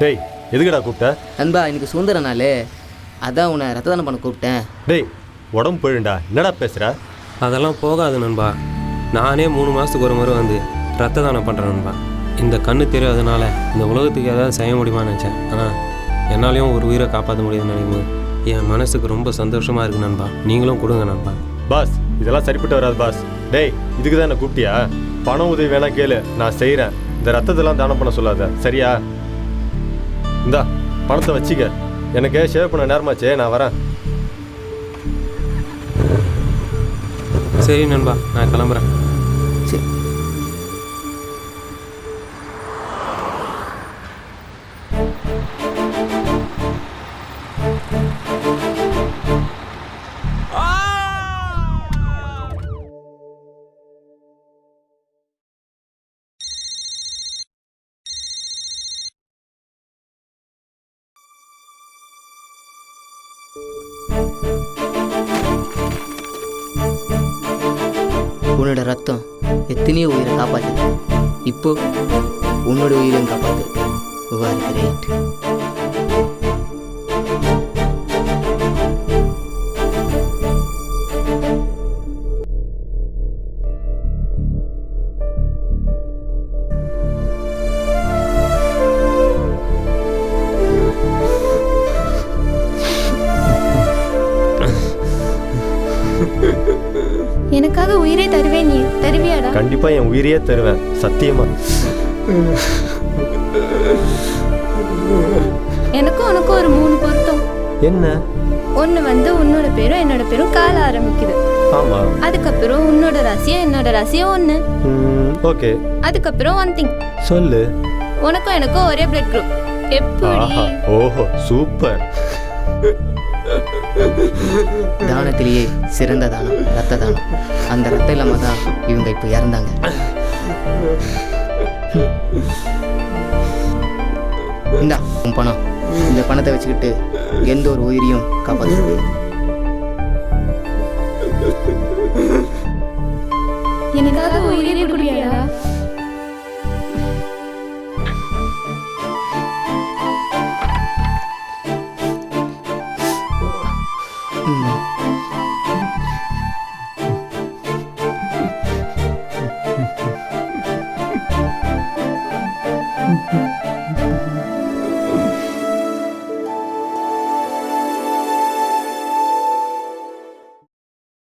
டேய் எதுக்குடா கூப்பிட்ட? நண்பா இன்னைக்கு சுதந்திர நாள், அதான் உன்னை ரத்த தானம் பண்ண கூப்பிட்டேன். டேய் உடம்பு போயிடும்டா, என்னடா பேசுகிற? அதெல்லாம் போகாது நண்பா. நானே 3 மாதத்துக்கு ஒரு முறை வந்து ரத்த தானம் பண்ணுறேன் நண்பா. இந்த கண்ணு தெரியாதனால இந்த உலகத்துக்கு ஏதாவது செய்ய முடியுமான்னு நினச்சேன். ஆனால் என்னாலையும் ஒரு உயிரை காப்பாற்ற முடியுதுன்னு நினைக்கும்போது என் மனசுக்கு ரொம்ப சந்தோஷமாக இருக்குது நண்பா. நீங்களும் கொடுங்க நண்பா. பாஸ் இதெல்லாம் சரிப்பட்டு வராது பாஸ். டேய் இதுக்கு தான் என்ன கூப்பிட்டியா? பணம் உதவி வேணா கேளு, நான் செய்கிறேன். இந்த ரத்தத்தெல்லாம் தானம் பண்ண சொல்லாத, சரியா? இந்தா பணத்தை வச்சுக்க. எனக்கு ஷேவ் பண்ண நேரமாச்சே, நான் வரேன். சரி நண்பா, நான் கிளம்புறேன். சரி. உன்னோட ரத்தம் எத்தனையோ உயிரை காப்பாற்றுது. இப்போ உன்னோட உயிரையும் காப்பாற்று. கிரேட். எனக்காக உயிரை தருவேன், நீ தருவியாடா? கண்டிப்பா என் உயிரையே தருவேன், சத்தியமா. எனக்கும் உனக்கும் ஒரு 3 பொருத்தம். என்ன? ஒன்று வந்து உன்னோட பேரும் என்னோட பேரும் கால ஆரம்பிக்குது. ஆமா. அதுக்கப்புறம் உன்னோட ராசியும் என்னோட ராசியும் ஒன்று. ஓகே. அதுக்கப்புறம் ஒன் திங் சொல்லு. உனக்கும் எனக்கும் ஒரே பிளட் குரூப். எப்படி? ஓஹோ சூப்பர். தானத்திலேயே சிறந்த தானம் ரத்த தானம். அந்த ரத்தம் இல்லாம தான் இவங்க இப்போ இறந்தாங்க. இந்தா உன் பணம். இந்த பணத்தை வச்சுக்கிட்டு எந்த ஒரு உயிரையும் காப்பாற்று. எனக்காக உயிரை கொடுப்பியாடா?